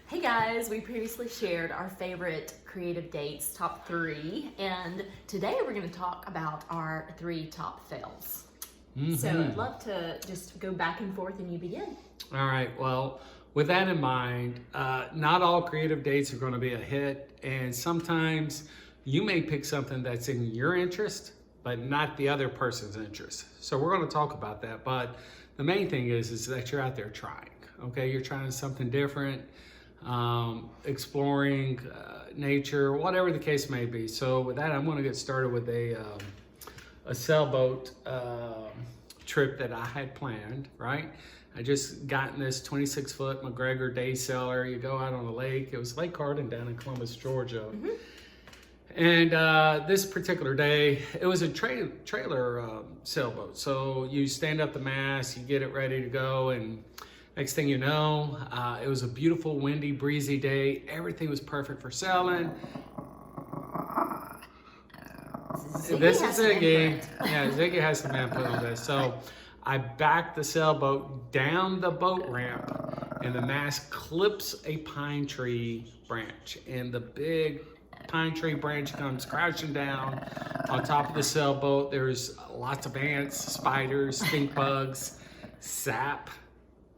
Hey guys, we previously shared our favorite creative dates, top 3, and today we're going to talk about our 3 top fails. So I'd love to just go back and forth and you begin. All right, well, with that in mind, not all creative dates are going to be a hit, and sometimes you may pick something that's in your interest, but not the other person's interest. So we're going to talk about that, but the main thing is that you're out there trying, okay? You're trying something different, exploring nature, whatever the case may be. So with that, I'm going to get started with a sailboat trip that I had planned, right? I just gotten this 26-foot MacGregor day sailor. You go out on the lake. It was Lake Carden down in Columbus, Georgia. And this particular day, it was a trailer sailboat. So you stand up the mast, you get it ready to go, and next thing you know, it was a beautiful, windy, breezy day. Everything was perfect for sailing. This is Ziggy. Yeah, Ziggy has some input on this. So I backed the sailboat down the boat ramp, and the mast clips a pine tree branch, and the big pine tree branch comes crashing down on top of the sailboat. There's lots of ants, spiders, stink bugs, sap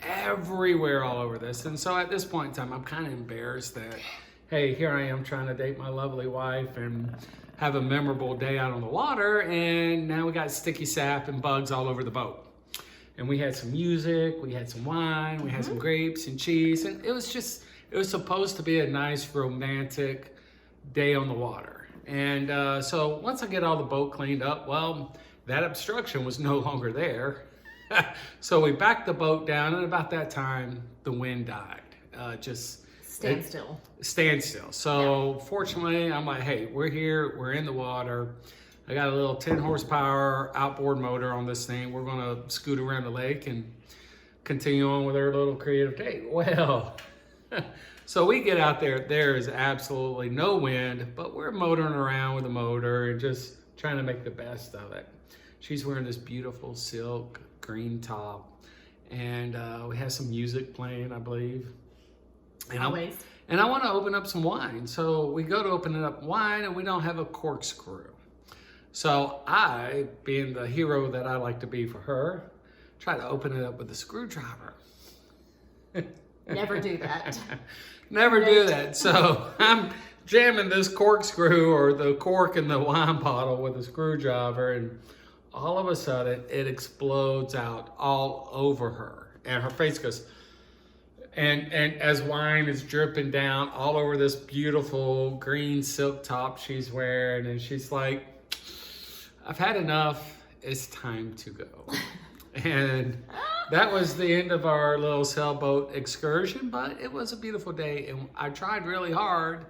everywhere all over this. And so at this point in time, I'm kind of embarrassed that, hey, here I am trying to date my lovely wife and have a memorable day out on the water, and now we got sticky sap and bugs all over the boat. And we had some music, we had some wine, we had some grapes and cheese, and it was supposed to be a nice romantic day on the water. And so once I get all the boat cleaned up, well, that obstruction was no longer there. So we backed the boat down, and about that time, the wind died. Standstill. So fortunately, I'm like, hey, we're here, we're in the water. I got a little 10 horsepower outboard motor on this thing. We're gonna scoot around the lake and continue on with our little creative day. Well, so we get out there, there is absolutely no wind, but we're motoring around with the motor and just trying to make the best of it. She's wearing this beautiful silk green top, and we have some music playing, I believe. And Always. I want to open up some wine. So we go to open up wine, and we don't have a corkscrew. So I, being the hero that I like to be for her, try to open it up with a screwdriver. Never do that. Never do that. So I'm jamming this corkscrew or the cork in the wine bottle with a screwdriver, and all of a sudden it explodes out all over her, and her face goes, and as wine is dripping down all over this beautiful green silk top she's wearing, and she's like, I've had enough, it's time to go. And that was the end of our little sailboat excursion, but it was a beautiful day, and I tried really hard.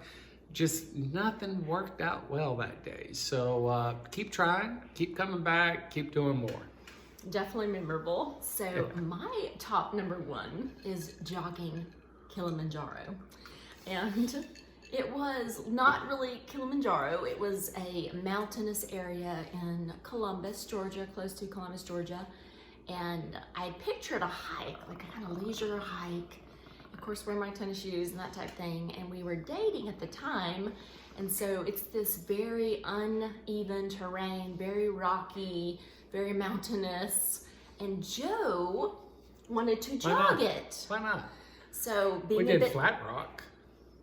Just nothing worked out well that day. So keep trying, keep coming back, keep doing more. Definitely memorable. So my top number 1 is jogging Kilimanjaro. And it was not really Kilimanjaro. It was a mountainous area in Columbus, Georgia, close to Columbus, Georgia. And I pictured a hike, like a kind of leisure hike. Of course, wearing my tennis shoes and that type of thing. And we were dating at the time. And so it's this very uneven terrain, very rocky, very mountainous. And Joe wanted to jog it. Why not? So We did Flat Rock.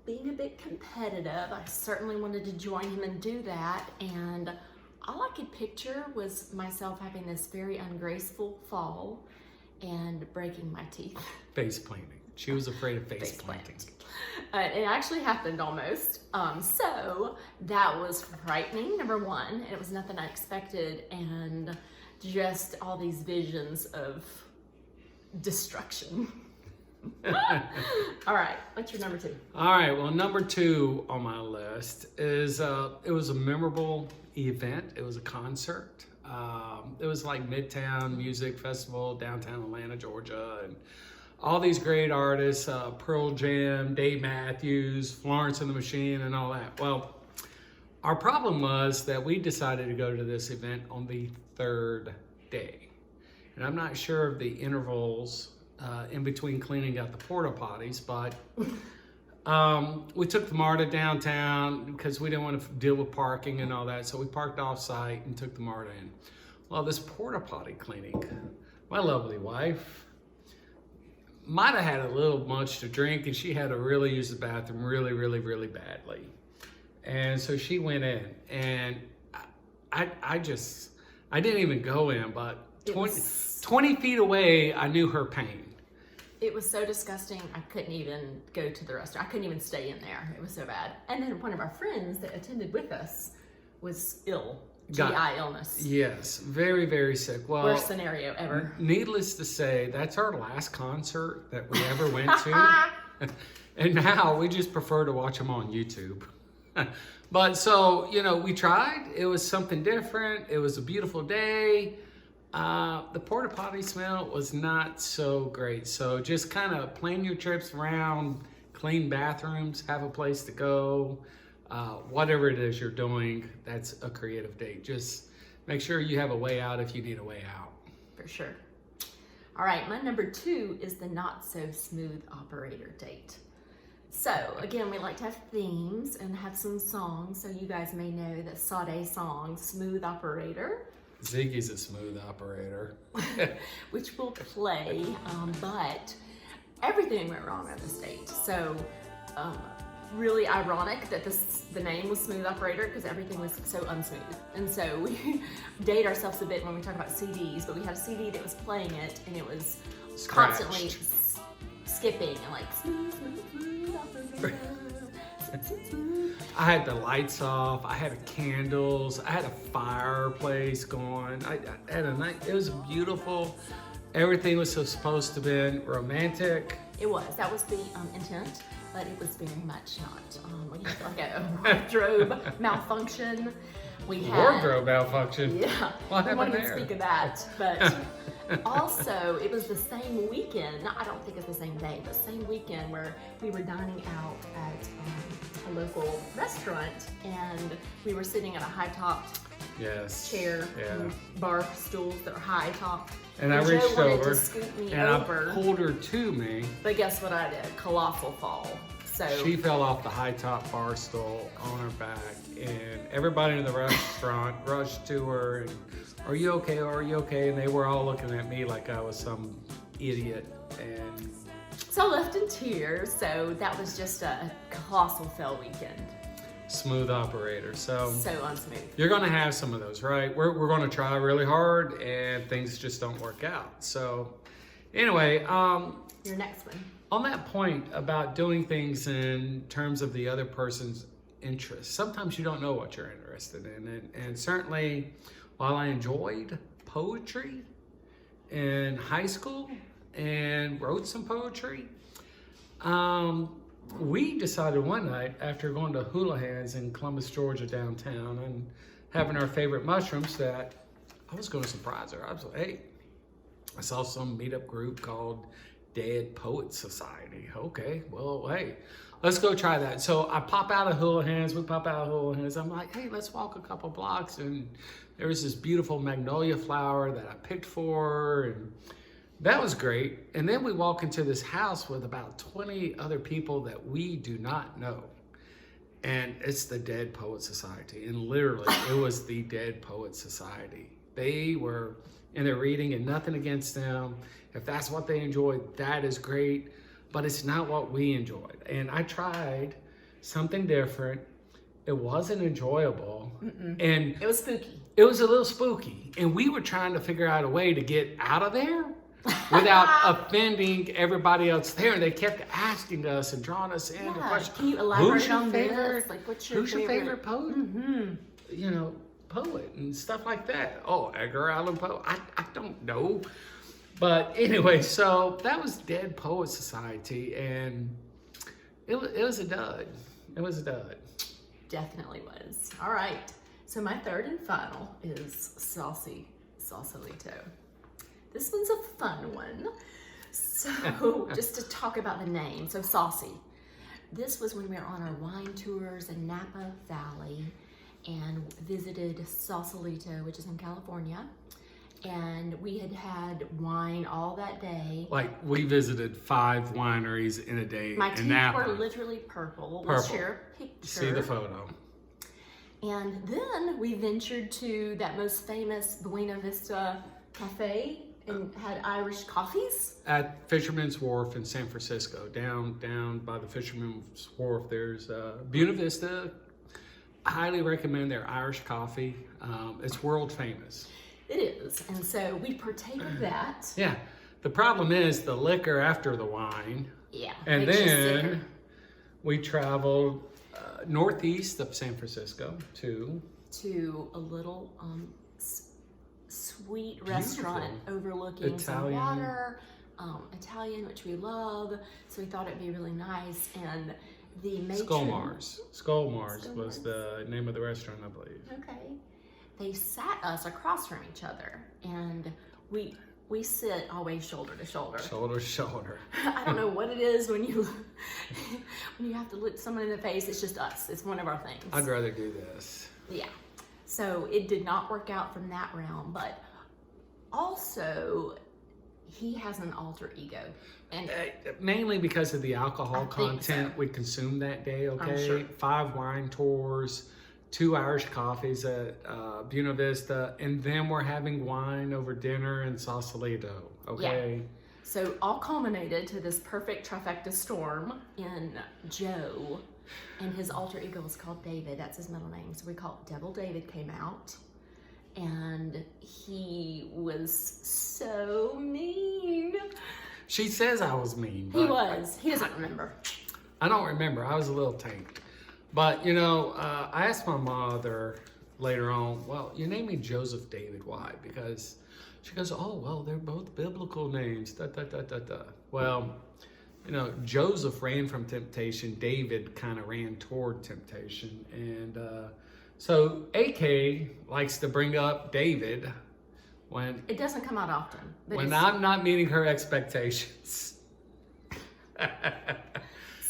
Being a bit competitive, I certainly wanted to join him and do that. And all I could picture was myself having this very ungraceful fall and breaking my teeth. Face planting. She was afraid of face planting. It actually happened almost. So that was frightening, number 1. It was nothing I expected, and just all these visions of destruction. All right, what's your number 2? All right, well, number 2 on my list is, it was a memorable event. It was a concert. It was like Midtown Music Festival, downtown Atlanta, Georgia, and all these great artists, Pearl Jam, Dave Matthews, Florence and the Machine, and all that. Well, our problem was that we decided to go to this event on the 3rd day. And I'm not sure of the intervals in between cleaning out the porta potties, but We took the MARTA downtown because we didn't want to deal with parking and all that. So we parked off site and took the MARTA in. Well, this porta potty cleaning, my lovely wife might have had a little much to drink, and she had to really use the bathroom really, really, really badly. And so she went in, and I didn't even go in, but 20 feet away, I knew her pain. It was so disgusting, I couldn't even go to the restaurant. I couldn't even stay in there. It was so bad. And then one of our friends that attended with us was ill. GI illness. Yes, very, very sick. Well, worst scenario ever. Needless to say, that's our last concert that we ever went to. And now we just prefer to watch them on YouTube. But so, we tried. It was something different. It was a beautiful day. The porta potty smell was not so great. So just kind of plan your trips around clean bathrooms, have a place to go. Whatever it is you're doing, that's a creative date. Just make sure you have a way out if you need a way out. For sure. All right, my number 2 is the not so smooth operator date. So again, we like to have themes and have some songs. So you guys may know that Sade song, Smooth Operator. Ziggy's a smooth operator. Which we'll play, but everything went wrong on this date. So really ironic that the name was Smooth Operator because everything was so unsmooth. And so we date ourselves a bit when we talk about CDs, but we had a CD that was playing it and it was constantly skipping and like smooth operator. I had the lights off, I had candles, I had a fireplace going. I had a night, it was beautiful. Everything was supposed to be romantic. It was, that was the intent. But it was very much not. We had like a wardrobe malfunction. We had wardrobe malfunction. Yeah, what we won't even there? speak of that. But also, it was the same weekend. I don't think it's the same day, but same weekend where we were dining out at a local restaurant, and we were sitting at a high-topped chair, bar stools that are high-topped. And I reached over to scoop me and over. I pulled her to me. But guess what I did? Colossal fall. So she fell off the high top bar stool on her back, and everybody in the restaurant rushed to her and, "Are you okay? Are you okay?" And they were all looking at me like I was some idiot. And so left in tears. So that was just a colossal fail weekend. Smooth operator. So unsmooth. You're gonna have some of those, right? We're gonna try really hard and things just don't work out. So anyway, your next one. On that point about doing things in terms of the other person's interests, sometimes you don't know what you're interested in. And certainly, while I enjoyed poetry in high school and wrote some poetry, we decided one night after going to Houlihan's in Columbus, Georgia downtown and having our favorite mushrooms that I was going to surprise her. I was like, hey, I saw some meetup group called Dead Poets Society. Okay, well, hey, let's go try that. So I pop out of Houlihan's, we pop out of Houlihan's. I'm like, hey, let's walk a couple blocks. And there was this beautiful magnolia flower that I picked for her, and that was great. And then we walk into this house with about 20 other people that we do not know. And it's the Dead Poets Society. And literally, it was the Dead Poets Society. They were in their reading, and nothing against them. If that's what they enjoyed, that is great. But it's not what we enjoyed. And I tried something different. It wasn't enjoyable. And it was spooky. It was a little spooky. And we were trying to figure out a way to get out of there without offending everybody else there. And they kept asking us and drawing us in. Yeah. Can you elaborate on favorite, this? Like, who's your favorite poet? You know, poet and stuff like that. Oh, Edgar Allan Poe. I don't know. But anyway, so that was Dead Poets Society, and it was a dud. It was a dud. Definitely was. All right. So my third and final is Sausalito. This one's a fun one. So just to talk about the name, so Saucy. This was when we were on our wine tours in Napa Valley and visited Sausalito, which is in California. and we had had wine all that day. Like, we visited 5 wineries in a day My in teeth Napa. were literally purple. Purple. Let's share a picture. See the photo. And then we ventured to that most famous Buena Vista Cafe and had Irish coffees. At Fisherman's Wharf in San Francisco, down by the Fisherman's Wharf, there's Buena Vista. I highly recommend their Irish coffee. It's world famous. It is, and so we partake of that. Yeah. The problem is the liquor after the wine. Yeah. And makes you then sicker. we traveled northeast of San Francisco to a little sweet restaurant overlooking some Italian. water, Italian, which we love. So we thought it'd be really nice. And the matron, Skullmars was the name of the restaurant, I believe. okay, they sat us across from each other, and we sit always shoulder to shoulder. Shoulder to shoulder. I don't know what it is when you have to look someone in the face. It's just us. It's one of our things. I'd rather do this. Yeah. So it did not work out from that realm, but also he has an alter ego. And Mainly because of the alcohol I think content so. we consumed that day, okay? I'm sure. 5 wine tours, 2 Irish coffees at Buena Vista, and then we're having wine over dinner in Sausalito, okay? so all culminated to this perfect trifecta storm in Joe, and his alter ego was called David. That's his middle name. So we called Devil David came out, and he was so mean. She says I was mean. He but was. He doesn't remember. I don't remember. I was a little tanked. But, you know, I asked my mother later on, well, you named me Joseph David. Why? Because she goes, oh, well, they're both biblical names. Da, da, da, da, da. Well, you know, Joseph ran from temptation. David kind of ran toward temptation. And so AK likes to bring up David when It doesn't come out often. But it's, I'm not meeting her expectations.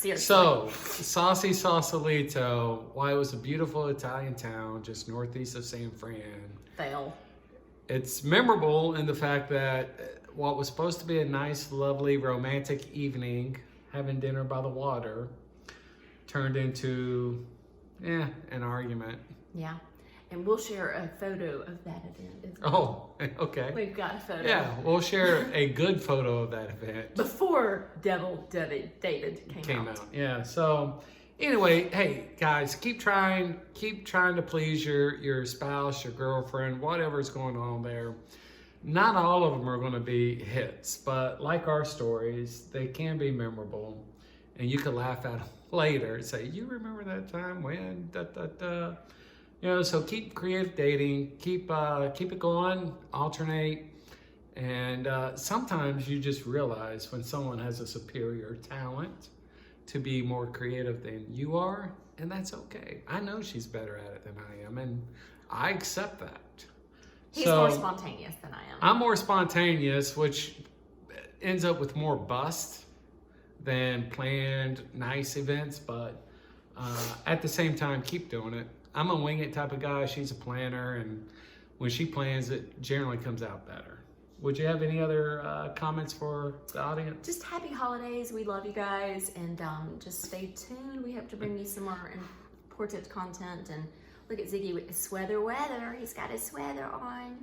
seriously. So, Sausalito, why it was a beautiful Italian town just northeast of San Fran. Fail. It's memorable in the fact that what was supposed to be a nice, lovely, romantic evening, having dinner by the water, turned into, an argument. Yeah. And we'll share a photo of that event as well. Oh, okay. We've got a photo. Yeah, we'll share a good photo of that event. Before Devil David came out. Yeah. So anyway, hey guys, keep trying to please your spouse, your girlfriend, whatever's going on there. Not all of them are going to be hits, but like our stories, they can be memorable, and you can laugh at them later and say, "You remember that time when da da da." You know, so keep creative dating, keep it going, alternate, and sometimes you just realize when someone has a superior talent to be more creative than you are, and that's okay. I know she's better at it than I am, and I accept that. He's more spontaneous than I am. I'm more spontaneous, which ends up with more bust than planned nice events, but at the same time, keep doing it. I'm a wing it type of guy. She's a planner, and when she plans, it generally comes out better. Would you have any other comments for the audience? Just happy holidays. We love you guys, and just stay tuned. We hope to bring you some more important content. And look at Ziggy with his weather. He's got his sweater on.